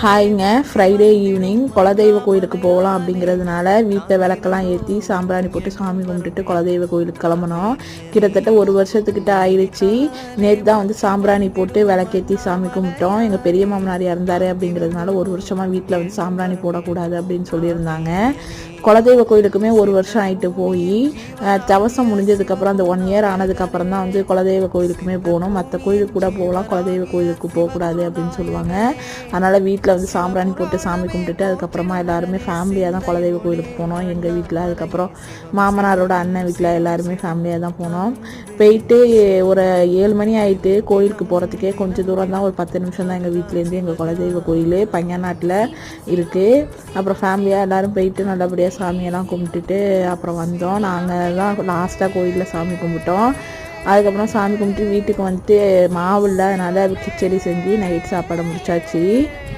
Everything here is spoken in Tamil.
ஹாய்ங்க. ஃப்ரைடே ஈவினிங் குலதெய்வ கோயிலுக்கு போகலாம் அப்படிங்கிறதுனால வீட்டில் விளக்கெல்லாம் ஏற்றி சாம்பிராணி போட்டு சாமி கும்பிட்டுட்டு குலதெய்வ கோயிலுக்கு கிளம்புனோம். கிட்டத்தட்ட 1 வருஷத்துக்கிட்ட ஆயிடுச்சு. நேற்று தான் வந்து சாம்பிராணி போட்டு விளக்கேற்றி சாமி கும்பிட்டோம். எங்கள் பெரிய மாமனார் இறந்தாரு அப்படிங்கிறதுனால 1 வருஷமாக வீட்டில் வந்து சாம்பிராணி போடக்கூடாது அப்படின்னு சொல்லியிருந்தாங்க. குலதெய்வ கோயிலுக்குமே 1 வருஷம் ஆகிட்டு போய் தவசம் முடிஞ்சதுக்கப்புறம் அந்த 1 இயர் ஆனதுக்கப்புறம் தான் வந்து குலதெய்வ கோயிலுக்குமே போகணும். மற்ற கோயிலுக்கு கூட போகலாம், குலதெய்வ கோயிலுக்கு போகக்கூடாது அப்படின்னு சொல்லுவாங்க. அதனால் வீட்டில் வந்து சாம்பிராணி போட்டு சாமி கும்பிட்டுட்டு அதுக்கப்புறமா எல்லாருமே ஃபேமிலியாக தான் குலதெய்வ கோயிலுக்கு போனோம். எங்கள் வீட்டில் அதுக்கப்புறம் மாமனாரோட அண்ணன் வீட்டில் எல்லாருமே ஃபேமிலியாக தான் போனோம். போயிட்டு ஒரு 7 மணி ஆகிட்டு கோயிலுக்கு போகிறதுக்கே கொஞ்சம் தூரம் தான், ஒரு 10 நிமிஷம் தான் எங்கள் வீட்டிலேருந்து எங்கள் குலதெய்வ கோயில் பையநாட்டில் இருக்குது. அப்புறம் ஃபேமிலியாக எல்லோரும் போயிட்டு நல்லபடியாக சாமியெல்லாம் கும்பிட்டுட்டு அப்புறம் வந்தோம். நாங்கள் தான் லாஸ்ட்டாக கோயிலில் சாமி கும்பிட்டோம். அதுக்கப்புறம் சாமி கும்பிட்டு வீட்டுக்கு வந்துட்டு மாவு இல்லை, அதனால் கிச்சடி செஞ்சு நைட் சாப்பாடு முடிச்சாச்சு.